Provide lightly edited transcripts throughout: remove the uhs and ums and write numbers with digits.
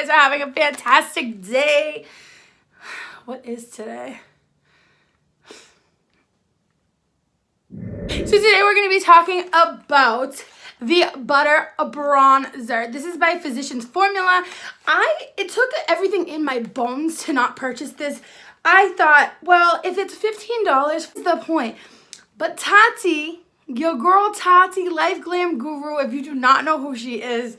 guys are having a fantastic day. What is today? So today we're going to be talking about the Butter Bronzer. This is by Physicians Formula. It took everything in my bones to not purchase this. I thought, well, if it's $15, what's the point? But Tati, your girl Tati, Life Glam Guru, if you do not know who she is,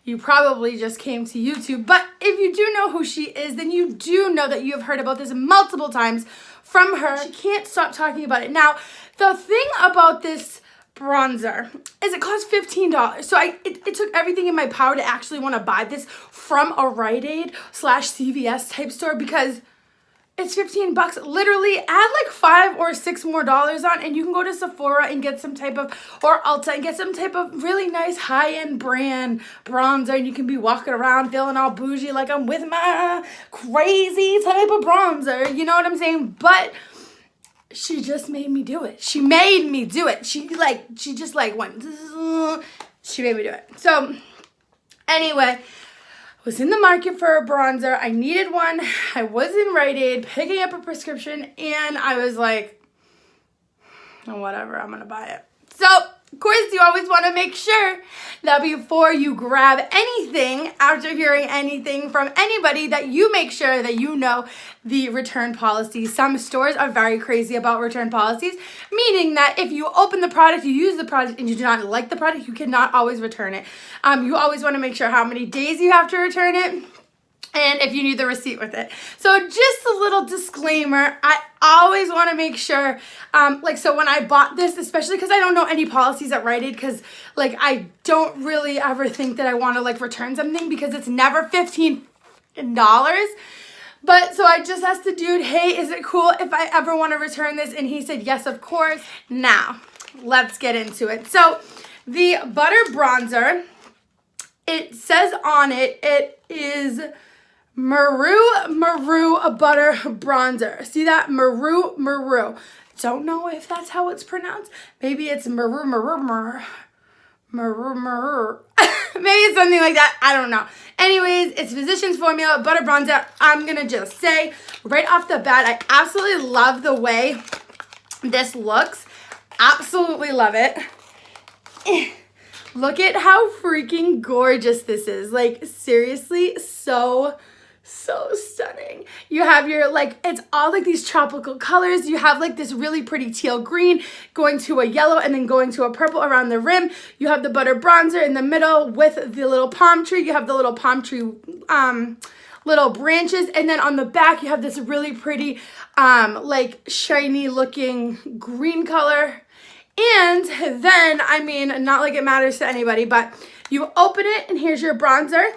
you probably just came to YouTube. But if you do know who she is, then you do know that you have heard about this multiple times from her. She can't stop talking about it. Now, the thing about this bronzer is it costs $15. So it took everything in my power to actually want to buy this from a Rite Aid / CVS type store because it's 15 bucks. Literally add like $5 or $6 more on and you can go to Sephora and get some type of, or Ulta and get some type of really nice high-end brand bronzer, and you can be walking around feeling all bougie like I'm with my crazy type of bronzer. You know what I'm saying? But she just made me do it. She made me do it. She just went, she made me do it. So anyway, was in the market for a bronzer. I needed one. I was in Rite Aid picking up a prescription and I was like, oh, whatever, I'm gonna buy it. So, of course, you always want to make sure that before you grab anything, after hearing anything from anybody, that you make sure that you know the return policy. Some stores are very crazy about return policies, meaning that if you open the product, you use the product, and you do not like the product, you cannot always return it. You always want to make sure how many days you have to return it, and if you need the receipt with it. So just a little disclaimer, I always want to make sure, so when I bought this, especially because I don't know any policies at Rite Aid, because I don't really ever think that I want to return something because it's never $15. But so I just asked the dude, hey, is it cool if I ever want to return this? And he said, yes, of course. Now, let's get into it. So the Butter Bronzer, it says on it, it is Maru Butter Bronzer. See that? Maru. Don't know if that's how it's pronounced. Maybe it's Maru. Maybe it's something like that. I don't know. Anyways, it's Physicians Formula Butter Bronzer. I'm going to just say right off the bat, I absolutely love the way this looks. Absolutely love it. Look at how freaking gorgeous this is. Seriously, so stunning. You have your, it's all these tropical colors. You have this really pretty teal green going to a yellow and then going to a purple around the rim. You have the butter bronzer in the middle with the little palm tree. You have the little palm tree little branches, and then on the back you have this really pretty shiny looking green color. And then, not like it matters to anybody, but you open it and here's your bronzer,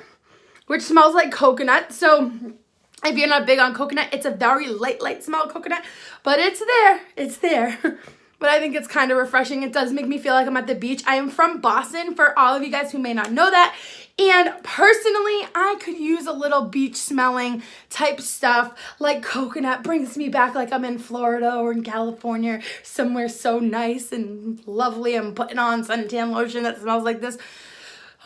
which smells like coconut. So if you're not big on coconut, it's a very light smell of coconut, but it's there. But I think it's kind of refreshing. It does make me feel like I'm at the beach. I am from Boston, for all of you guys who may not know that. And personally, I could use a little beach smelling type stuff. Coconut brings me back like I'm in Florida or in California, somewhere so nice and lovely. I'm putting on suntan lotion that smells like this.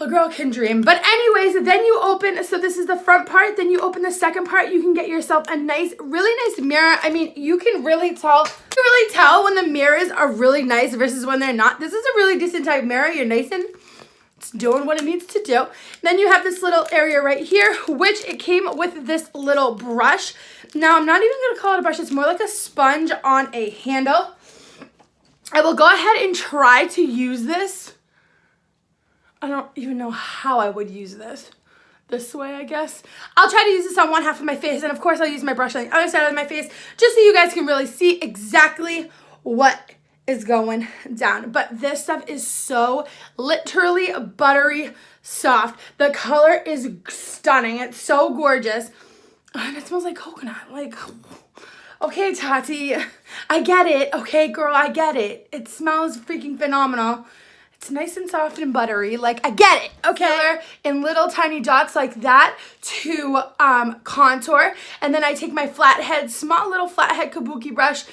A girl can dream. But anyways, then you open, so this is the front part, then you open the second part, you can get yourself a really nice mirror. You can really tell when the mirrors are really nice versus when they're not. This is a really decent type mirror. You're nice and it's doing what it needs to do. Then you have this little area right here, which it came with this little brush. Now, I'm not even going to call it a brush. It's more like a sponge on a handle. I will go ahead and try to use this. I don't even know how I would use this way, I guess. I'll try to use this on one half of my face, and of course I'll use my brush on the other side of my face, just so you guys can really see exactly what is going down. But this stuff is so literally buttery soft. The color is stunning. It's so gorgeous. And it smells like coconut. Okay, Tati, I get it. Okay, girl, I get it. It smells freaking phenomenal. It's nice and soft and buttery. I get it. Okay. In little tiny dots like that to contour. And then I take my small little flathead kabuki brush,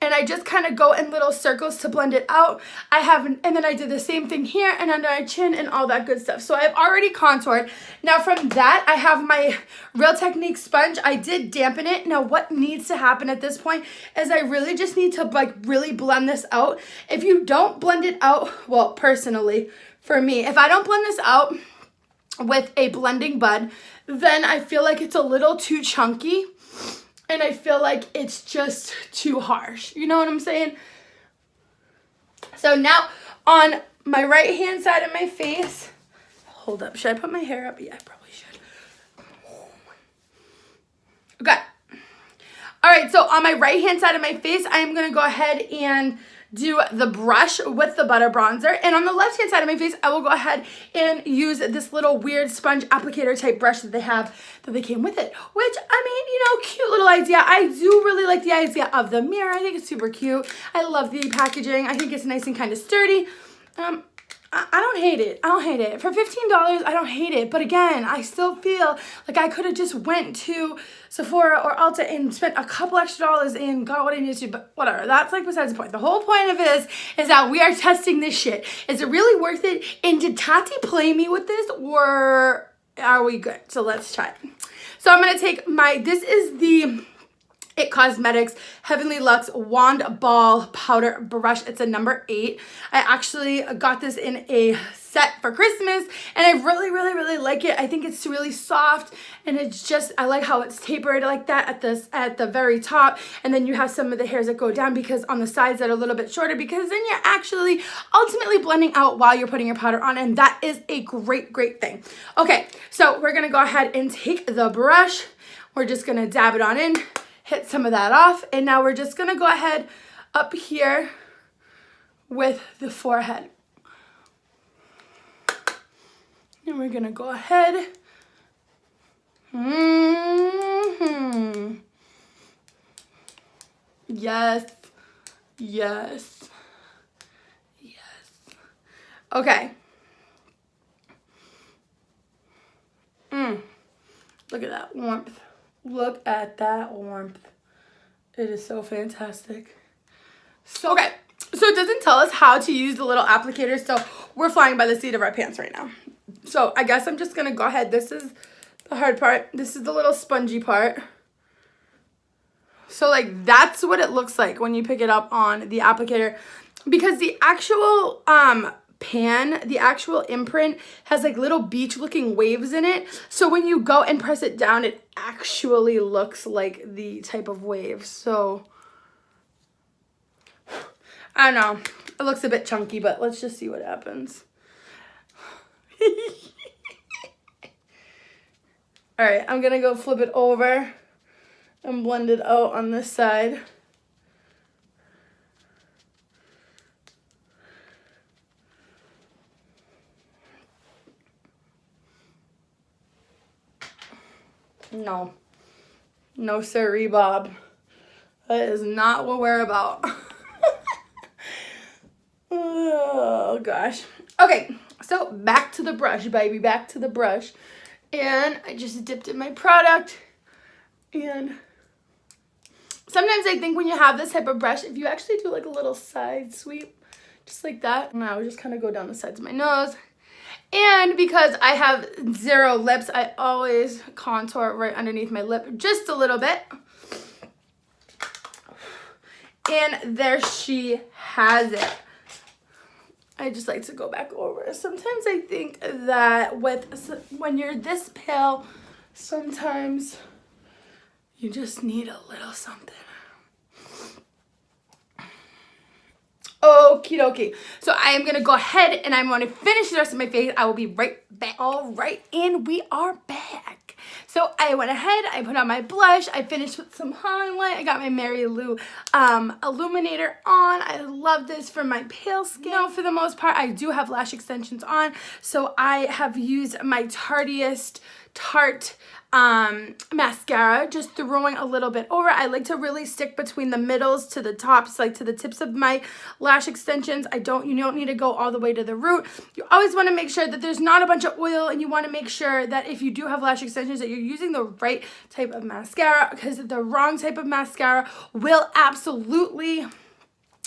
and I just kind of go in little circles to blend it out. And then I did the same thing here and under my chin and all that good stuff. So I've already contoured. Now from that, I have my Real Technique sponge. I did dampen it. Now what needs to happen at this point is I really just need to like really blend this out. If you don't blend it out, well, personally, for me, if I don't blend this out with a blending bud, then I feel like it's a little too chunky and I feel like it's just too harsh. You know what I'm saying? So now on my right hand side of my face, hold up, should I put my hair up? Yeah, I probably should. Okay. All right, so on my right hand side of my face, I am gonna go ahead and do the brush with the butter bronzer. And on the left hand side of my face, I will go ahead and use this little weird sponge applicator type brush that they came with it. Which, I mean, you know, cute little idea. I do really like the idea of the mirror. I think it's super cute. I love the packaging. I think it's nice and kind of sturdy. I don't hate it. I don't hate it. For $15, I don't hate it. But again, I still feel like I could have just went to Sephora or Ulta and spent a couple extra dollars and got what I needed to, but whatever. That's like besides the point. The whole point of this is that we are testing this shit. Is it really worth it? And did Tati play me with this or are we good? So let's try it. So I'm going to take this is the It Cosmetics Heavenly Luxe Wand Ball Powder Brush. It's a number 8. I actually got this in a set for Christmas and I really, really, really like it. I think it's really soft and it's just, I like how it's tapered like that at the very top, and then you have some of the hairs that go down because on the sides that are a little bit shorter, because then you're actually ultimately blending out while you're putting your powder on, and that is a great, great thing. Okay, so we're gonna go ahead and take the brush. We're just gonna dab it on in, hit some of that off, and now we're just gonna go ahead up here with the forehead. And we're gonna go ahead. Yes, yes, yes. Okay. Look at that warmth. Look at that warmth. It is so fantastic. So, okay, so it doesn't tell us how to use the little applicator, so we're flying by the seat of our pants right now. So I guess I'm just gonna go ahead. This is the hard part. This is the little spongy part. So like that's what it looks like when you pick it up on the applicator, because the actual pan, the actual imprint has like little beach looking waves in it. So when you go and press it down, it actually looks like the type of wave. So I don't know. It looks a bit chunky, but let's just see what happens. All right, I'm gonna go flip it over and blend it out on this side. No. No sirree, Bob. That is not what we're about. Oh, gosh. Okay, so back to the brush, baby. Back to the brush. And I just dipped in my product. And sometimes I think when you have this type of brush, if you actually do like a little side sweep, just like that, and I would just kind of go down the sides of my nose. And because I have zero lips, I always contour right underneath my lip just a little bit. And there she has it. I just like to go back over. Sometimes I think that when you're this pale, sometimes you just need a little something. Okie dokie. So I am going to go ahead and I'm going to finish the rest of my face. I will be right back. All right, and we are back. So I went ahead, I put on my blush, I finished with some highlight, I got my Mary Lou illuminator on. I love this for my pale skin. Now, for the most part, I do have lash extensions on, so I have used my Tartiest Tarte mascara, just throwing a little bit over. I like to really stick between the middles to the tops, like to the tips of my lash extensions. You don't need to go all the way to the root. You always want to make sure that there's not a bunch of oil, and you want to make sure that if you do have lash extensions that you're using the right type of mascara, because the wrong type of mascara will absolutely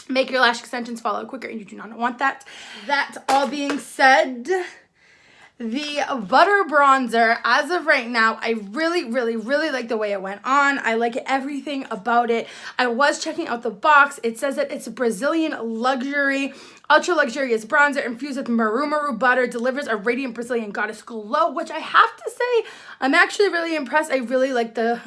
make your lash extensions fall out quicker, and you do not want that. That all being said, the butter bronzer, as of right now, I really like the way it went on. I like everything about it. I was checking out the box. It says that it's a Brazilian luxury, ultra luxurious bronzer infused with maru butter, delivers a radiant Brazilian goddess glow, which I have to say, I'm actually really impressed. I really like the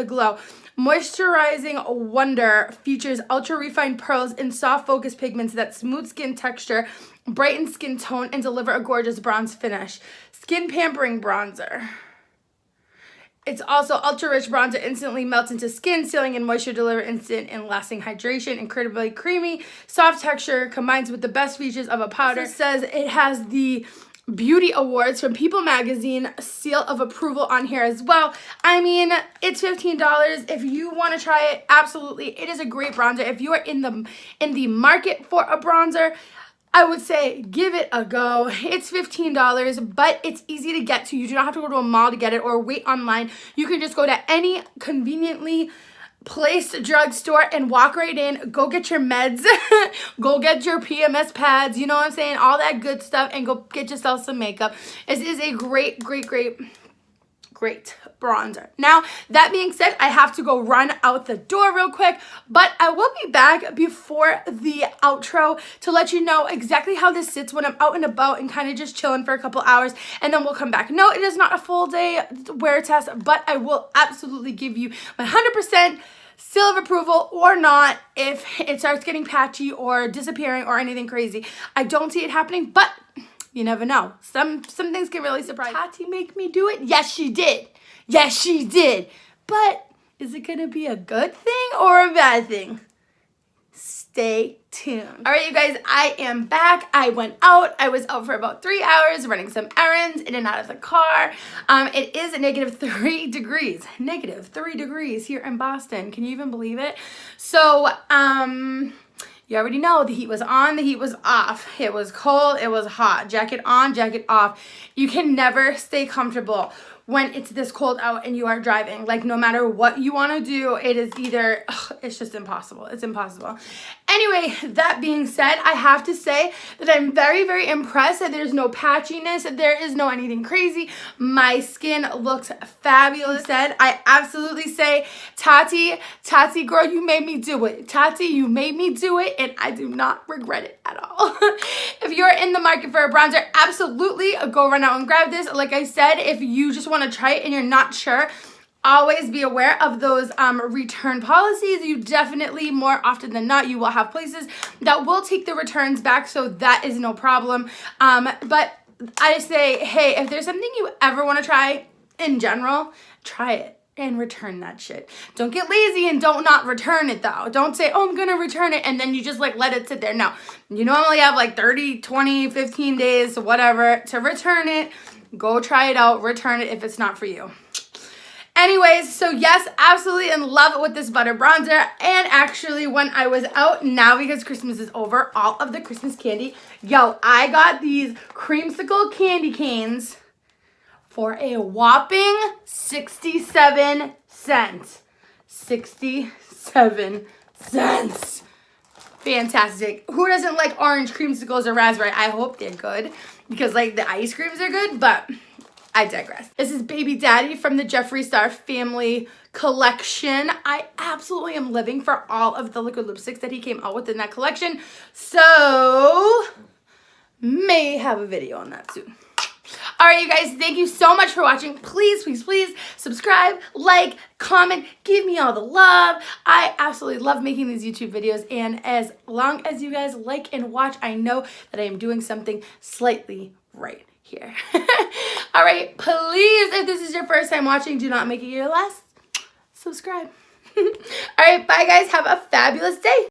glow. Moisturizing wonder, features ultra refined pearls and soft focus pigments that smooth skin texture, brighten skin tone, and deliver a gorgeous bronze finish. Skin pampering bronzer. It's also ultra rich bronzer, instantly melts into skin, sealing in moisture, deliver instant and lasting hydration. Incredibly creamy, soft texture, combines with the best features of a powder. It says it has the Beauty Awards from People Magazine seal of approval on here as well. I mean, it's $15. If you want to try it, absolutely, it is a great bronzer. If you are in the market for a bronzer, I would say give it a go. It's $15, but it's easy to get to. You do not have to go to a mall to get it or wait online. You can just go to any conveniently placed drugstore and walk right in, go get your meds, go get your PMS pads, you know what I'm saying, all that good stuff, and go get yourself some makeup. This is a great bronzer. Now, that being said, I have to go run out the door real quick, but I will be back before the outro to let you know exactly how this sits when I'm out and about and kind of just chilling for a couple hours, and then we'll come back. No, it is not a full day wear test, but I will absolutely give you my 100% seal of approval or not if it starts getting patchy or disappearing or anything crazy. I don't see it happening, but you never know. Some things can really surprise. Tati make me do it? Yes, she did. Yes, she did. But is it gonna be a good thing or a bad thing? Stay tuned. All right, you guys, I am back. I went out. I was out for about 3 hours running some errands in and out of the car. It is -3 degrees. -3 degrees here in Boston. Can you even believe it? So, you already know the heat was on, the heat was off. It was cold, it was hot. Jacket on, jacket off. You can never stay comfortable when it's this cold out and you are driving. Like, no matter what you want to do, it is either, it's just impossible. It's impossible. Anyway, that being said, I have to say that I'm very impressed that there's no patchiness, that there is no anything crazy. My skin looks fabulous. I absolutely say, Tati, girl, you made me do it. Tati, you made me do it, and I do not regret it at all. If you're in the market for a bronzer, absolutely go run out and grab this. Like I said, if you just want to try it and you're not sure, always be aware of those return policies. You definitely, more often than not, you will have places that will take the returns back, so that is no problem. But I say, hey, if there's something you ever want to try in general, try it and return that shit. Don't get lazy and don't not return it though. Don't say, oh, I'm gonna return it, and then you just like let it sit there. No, you normally have like 30, 20, 15 days, whatever, to return it. Go try it out, return it if it's not for you. Anyways, so yes, absolutely in love with this butter bronzer. And actually, when I was out now, because Christmas is over, all of the Christmas candy, yo, I got these creamsicle candy canes for a whopping 67 cents. 67 cents. Fantastic. Who doesn't like orange creamsicles or raspberry? I hope they're good, because like the ice creams are good, but I digress. This is Baby Daddy from the Jeffree Star family collection. I absolutely am living for all of the liquid lipsticks that he came out with in that collection. So, may have a video on that soon. All right, you guys, thank you so much for watching. Please subscribe, like, comment, give me all the love. I absolutely love making these YouTube videos, and as long as you guys like and watch, I know that I am doing something slightly right here. All right, please, if this is your first time watching, do not make it your last. Subscribe. All right, bye guys. Have a fabulous day.